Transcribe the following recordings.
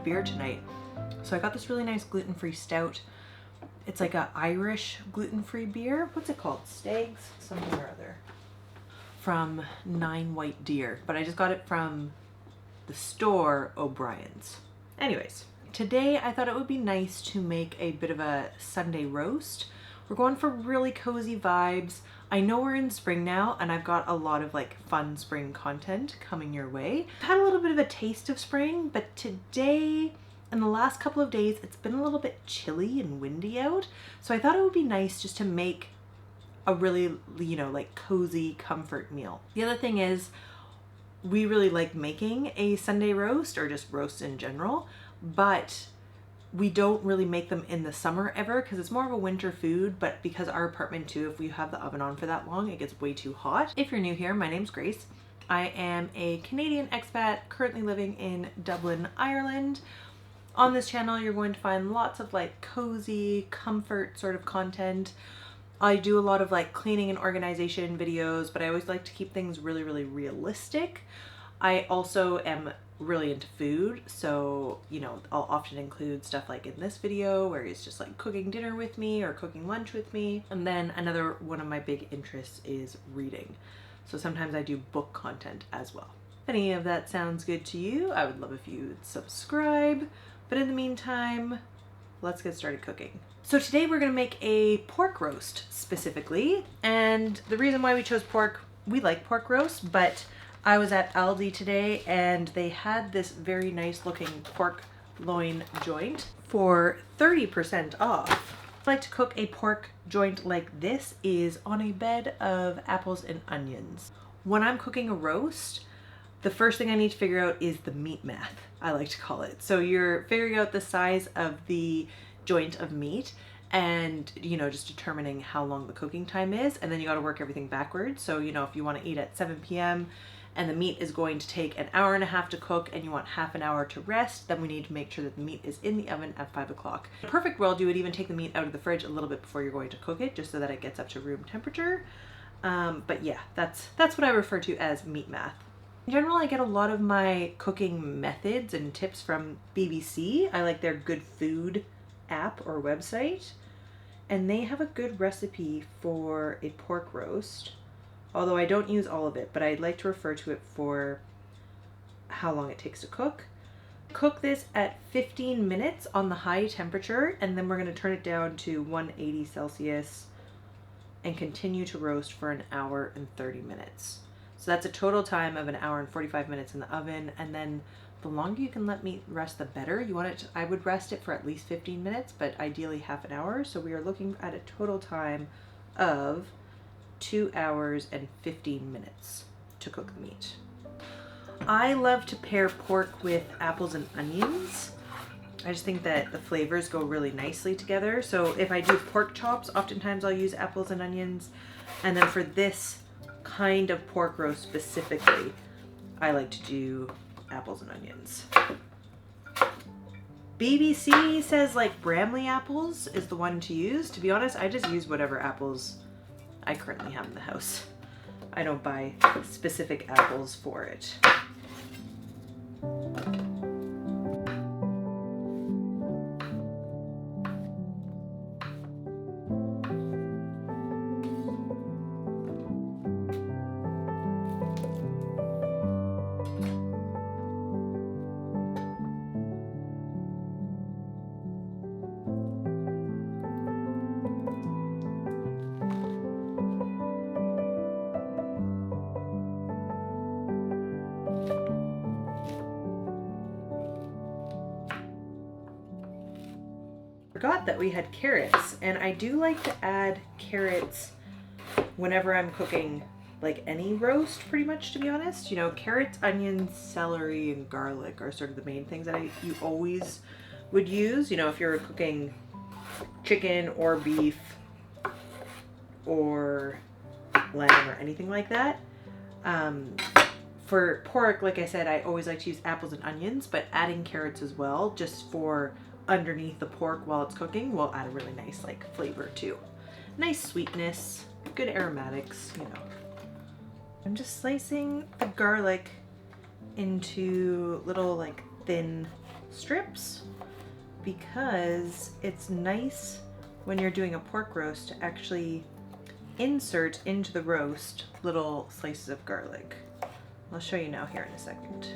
beer tonight. So I got this really nice gluten-free stout. It's like a Irish gluten-free beer. What's it called? Stags? Something or other. From Nine White Deer. But I just got it from the store O'Brien's. Anyways, today I thought it would be nice to make a bit of a Sunday roast. We're going for really cozy vibes. I know we're in spring now and I've got a lot of like fun spring content coming your way. I've had a little bit of a taste of spring, but today and the last couple of days it's been a little bit chilly and windy out. So I thought it would be nice just to make a really, you know, like cozy comfort meal. The other thing is we really like making a Sunday roast or just roasts in general, but we don't really make them in the summer ever because it's more of a winter food. But because our apartment too, if we have the oven on for that long, it gets way too hot. If you're new here, my name's Grace. I am a Canadian expat currently living in Dublin, Ireland. On this channel, you're going to find lots of like cozy, comfort sort of content. I do a lot of like cleaning and organization videos, but I always like to keep things really, really realistic. I also am really into food, so you know, I'll often include stuff like in this video where he's just like cooking dinner with me or cooking lunch with me. And then another one of my big interests is reading, so sometimes I do book content as well. If any of that sounds good to you, I would love if you'd subscribe. But in the meantime, let's get started cooking. So today we're gonna make a pork roast specifically, and the reason why we chose pork, we like pork roast, but I was at Aldi today and they had this very nice looking pork loin joint for 30% off. I like to cook a pork joint like this is on a bed of apples and onions. When I'm cooking a roast, the first thing I need to figure out is the meat math, I like to call it. So you're figuring out the size of the joint of meat and, you know, just determining how long the cooking time is, and then you got to work everything backwards. So, you know, if you want to eat at 7 p.m. and the meat is going to take an hour and a half to cook and you want half an hour to rest, then we need to make sure that the meat is in the oven at 5 o'clock. In a perfect world, you would even take the meat out of the fridge a little bit before you're going to cook it, just so that it gets up to room temperature. But yeah, that's what I refer to as meat math. In general, I get a lot of my cooking methods and tips from BBC. I like their Good Food app or website, and they have a good recipe for a pork roast. Although I don't use all of it, but I'd like to refer to it for how long it takes to cook. Cook this at 15 minutes on the high temperature, and then we're going to turn it down to 180 Celsius and continue to roast for an hour and 30 minutes. So that's a total time of an hour and 45 minutes in the oven, and then the longer you can let meat rest, the better. You want it to, I would rest it for at least 15 minutes, but ideally half an hour. So we are looking at a total time of 2 hours and 15 minutes to cook the meat. I love to pair pork with apples and onions. I just think that the flavors go really nicely together. So if I do pork chops, oftentimes I'll use apples and onions. And then for this kind of pork roast specifically, I like to do apples and onions. BBC says like Bramley apples is the one to use. To be honest, I just use whatever apples I currently have in the house. I don't buy specific apples for it. Forgot that we had carrots, and I do like to add carrots whenever I'm cooking like any roast, pretty much, to be honest. You know, carrots, onions, celery, and garlic are sort of the main things that you always would use. You know, if you're cooking chicken or beef or lamb or anything like that. For pork, like I said, I always like to use apples and onions, but adding carrots as well, just for underneath the pork while it's cooking, will add a really nice like flavor too. Nice sweetness, good aromatics, you know. I'm just slicing the garlic into little like thin strips because it's nice when you're doing a pork roast to actually insert into the roast little slices of garlic. I'll show you now here in a second.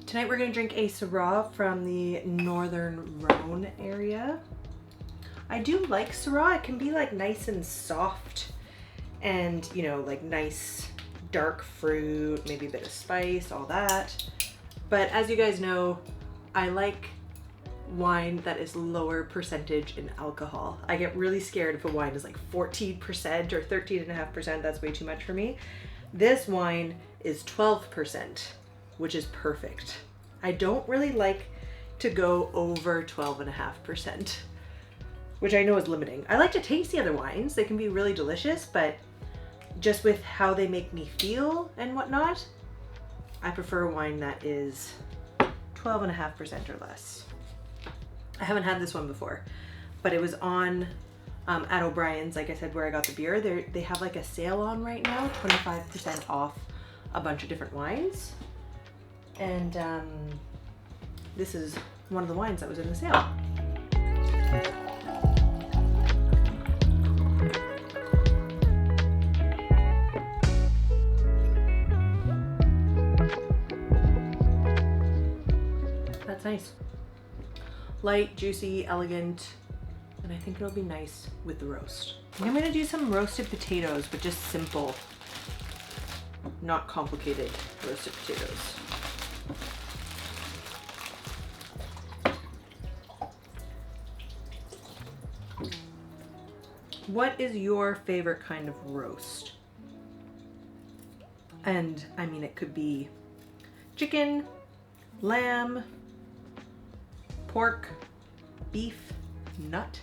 Tonight we're going to drink a Syrah from the Northern Rhone area. I do like Syrah. It can be like nice and soft and, you know, like nice dark fruit, maybe a bit of spice, all that. But as you guys know, I like wine that is lower percentage in alcohol. I get really scared if a wine is like 14% or 13.5%. That's way too much for me. This wine is 12%, which is perfect. I don't really like to go over 12.5%, which I know is limiting. I like to taste the other wines. They can be really delicious, but just with how they make me feel and whatnot, I prefer a wine that is 12.5% or less. I haven't had this one before, but it was on at O'Brien's, like I said, where I got the beer. They have like a sale on right now, 25% off a bunch of different wines. And this is one of the wines that was in the sale. That's nice. Light, juicy, elegant, and I think it'll be nice with the roast. And I'm gonna do some roasted potatoes, but just simple, not complicated roasted potatoes. What is your favorite kind of roast? And I mean, it could be chicken, lamb, pork, beef, nut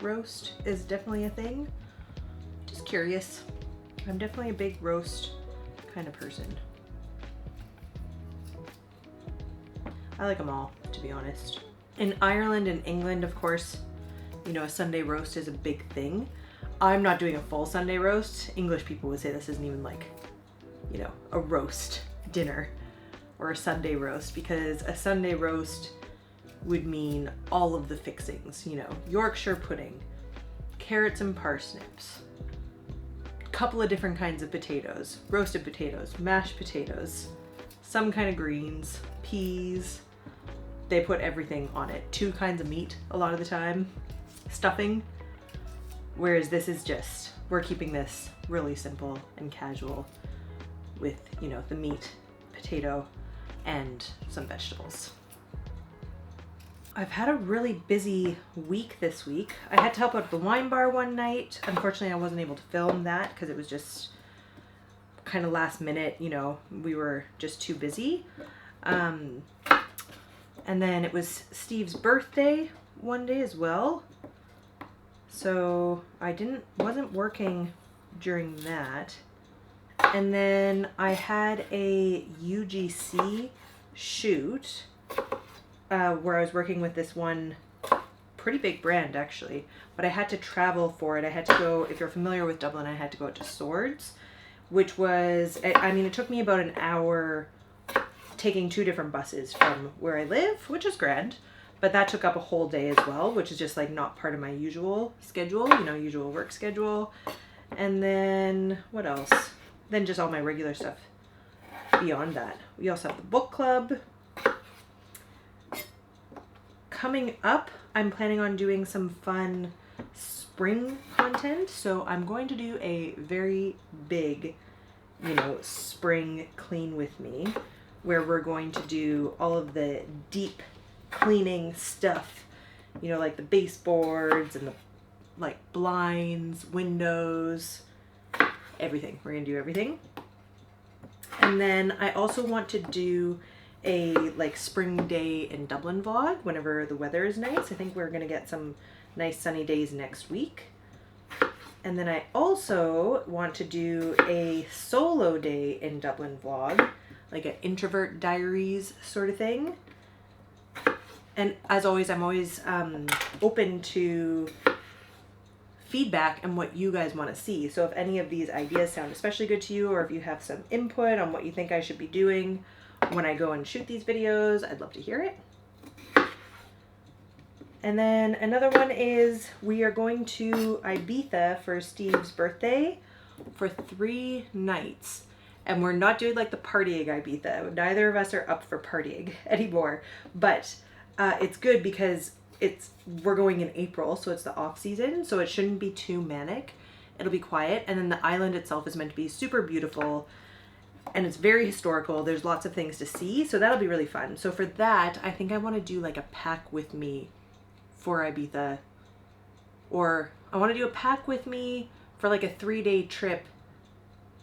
roast is definitely a thing. Just curious. I'm definitely a big roast kind of person. I like them all, to be honest. In Ireland and England, of course, you know, a Sunday roast is a big thing. I'm not doing a full Sunday roast. English people would say this isn't even like, you know, a roast dinner or a Sunday roast, because a Sunday roast would mean all of the fixings, you know, Yorkshire pudding, carrots and parsnips, a couple of different kinds of potatoes, roasted potatoes, mashed potatoes, some kind of greens, peas. They put everything on it. 2 kinds of meat a lot of the time, stuffing. Whereas this is just, we're keeping this really simple and casual with, you know, the meat, potato, and some vegetables. I've had a really busy week this week. I had to help out at the wine bar one night. Unfortunately, I wasn't able to film that because it was just kind of last minute, you know, we were just too busy. And then it was Steve's birthday one day as well. So I wasn't working during that. And then I had a UGC shoot where I was working with this one pretty big brand actually, but I had to travel for it. I had to go, if you're familiar with Dublin, I had to go to Swords, which was, I mean, it took me about an hour taking 2 different buses from where I live, which is grand, but that took up a whole day as well, which is just like not part of my usual schedule, you know, usual work schedule. And then what else? then just all my regular stuff beyond that. We also have the book club. Coming up, I'm planning on doing some fun spring content. So I'm going to do a very big, you know, spring clean with me, where we're going to do all of the deep cleaning stuff, you know, like the baseboards and the like blinds, windows, everything. We're gonna do everything. And then I also want to do a like spring day in Dublin vlog whenever the weather is nice. I think we're gonna get some nice sunny days next week. And then I also want to do a solo day in Dublin vlog, like an introvert diaries sort of thing. And as always, I'm always open to feedback and what you guys want to see. So if any of these ideas sound especially good to you, or if you have some input on what you think I should be doing when I go and shoot these videos, I'd love to hear it. And then another one is we are going to Ibiza for Steve's birthday for 3 nights. And we're not doing like the partying Ibiza. Neither of us are up for partying anymore. But it's good because we're going in April, so it's the off season, so it shouldn't be too manic. It'll be quiet, and then the island itself is meant to be super beautiful, and it's very historical. There's lots of things to see, so that'll be really fun. So for that, I think I want to do like a pack with me for Ibiza, or I want to do a pack with me for like a 3-day trip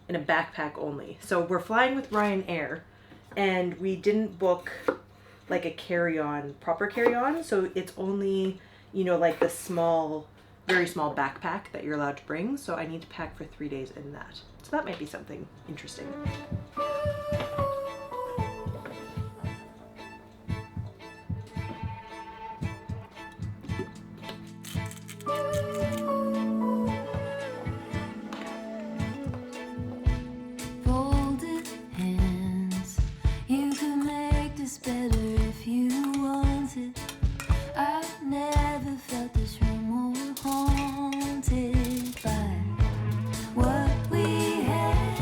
in a backpack only. So we're flying with Ryanair, and we didn't book like a carry-on, proper carry-on, so it's only, you know, like the small, very small backpack that you're allowed to bring. So I need to pack for 3 days in that. So that might be something interesting. Folded hands, you could make this better if you wanted. I've never felt this room more haunted by what we had.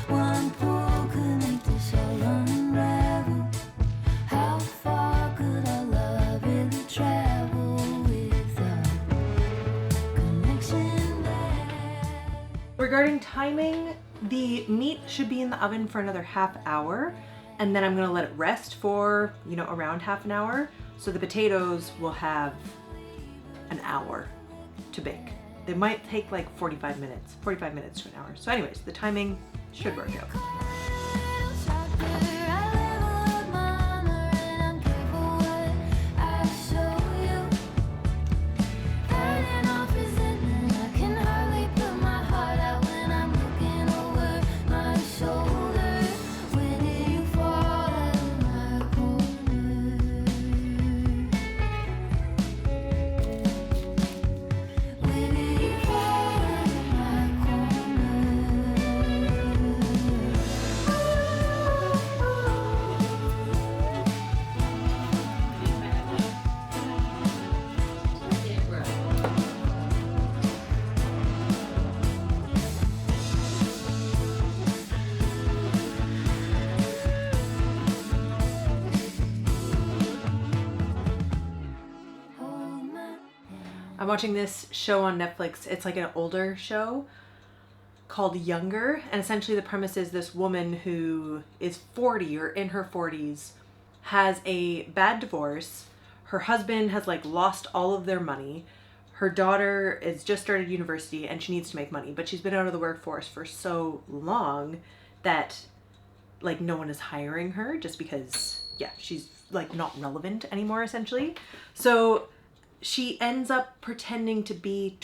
One pull could make this all unravel. How far could our love really travel without connection back? Regarding timing, the meat should be in the oven for another half hour, and then I'm gonna let it rest for, you know, around half an hour. So the potatoes will have an hour to bake. They might take like 45 minutes to an hour. So anyways, the timing should work out. I'm watching this show on Netflix. It's like an older show called Younger, and essentially the premise is this woman who is 40 or in her 40s has a bad divorce. Her husband has like lost all of their money. Her daughter is just started university and she needs to make money, but she's been out of the workforce for so long that like no one is hiring her just because, yeah, she's like not relevant anymore essentially. So she ends up pretending to be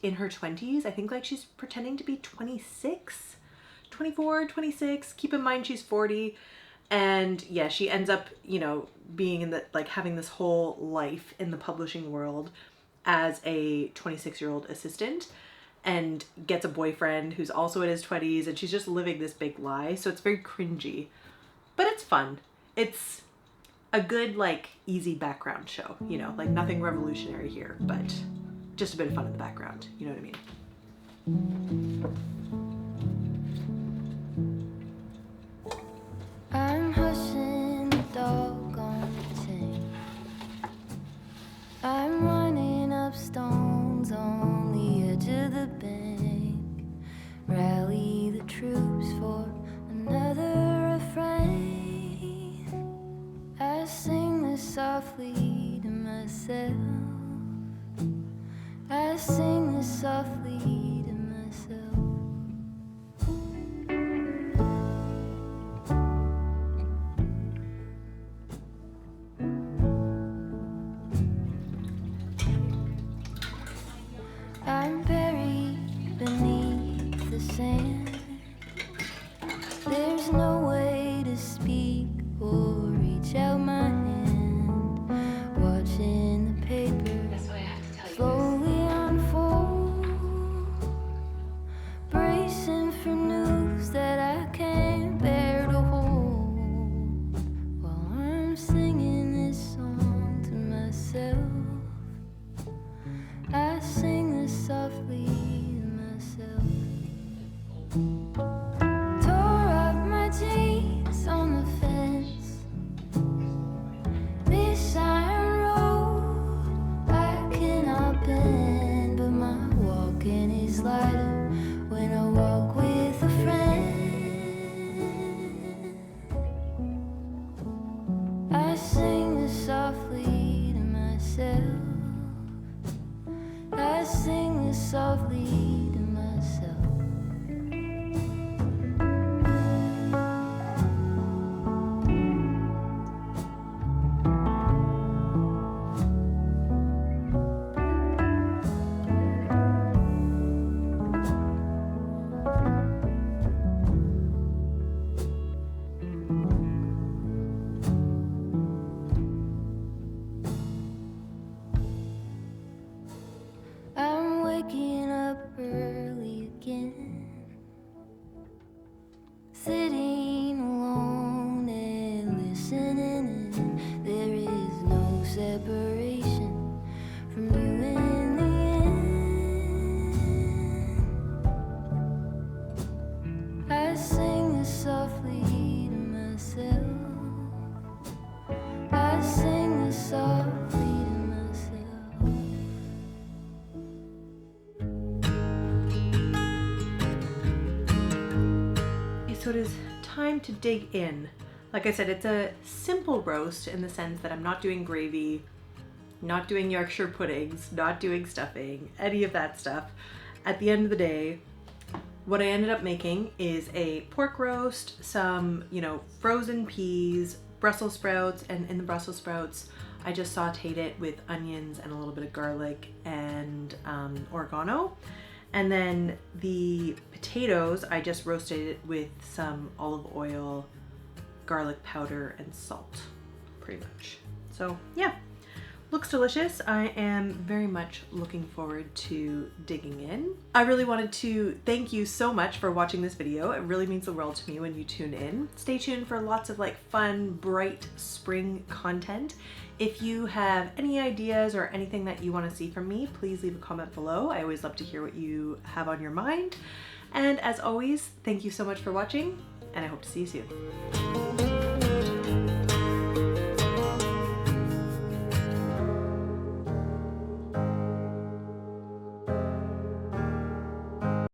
in her 20s. I think like she's pretending to be 26, 24, 26. Keep in mind she's 40. And yeah, she ends up, you know, being in the, like having this whole life in the publishing world as a 26-year-old assistant, and gets a boyfriend who's also in his 20s, and she's just living this big lie. So it's very cringy, but it's fun. It's a good, like, easy background show, you know, like nothing revolutionary here, but just a bit of fun in the background, you know what I mean? sing this softly to myself. I sing this softly to myself. I'm buried beneath the sand. There's no way to speak or reach out my hand. Watching the paper slowly unfold, bracing for news that I can't bear to hold. While I'm singing this song to myself, I sing this softly to myself. Tore up my jeans on the fence. This iron road I cannot bend, but my walking is lighter when I walk with a friend. I sing this softly to myself. I sing this softly to myself. I'm waking up early again, sitting alone and listening, and there is no separation from you in the end. I sing this softly to myself. I sing this softly to myself. So it is time to dig in. Like I said, it's a simple roast in the sense that I'm not doing gravy, not doing Yorkshire puddings, not doing stuffing, any of that stuff. At the end of the day, what I ended up making is a pork roast, some, frozen peas, Brussels sprouts, and in the Brussels sprouts, I just sauteed it with onions and a little bit of garlic and oregano. And then the potatoes, I just roasted it with some olive oil, garlic powder, and salt, pretty much. So yeah, looks delicious. I am very much looking forward to digging in. I really wanted to thank you so much for watching this video. It really means the world to me when you tune in. Stay tuned for lots of fun, bright spring content. If you have any ideas or anything that you want to see from me, please leave a comment below. I always love to hear what you have on your mind. And as always, thank you so much for watching, and I hope to see you soon.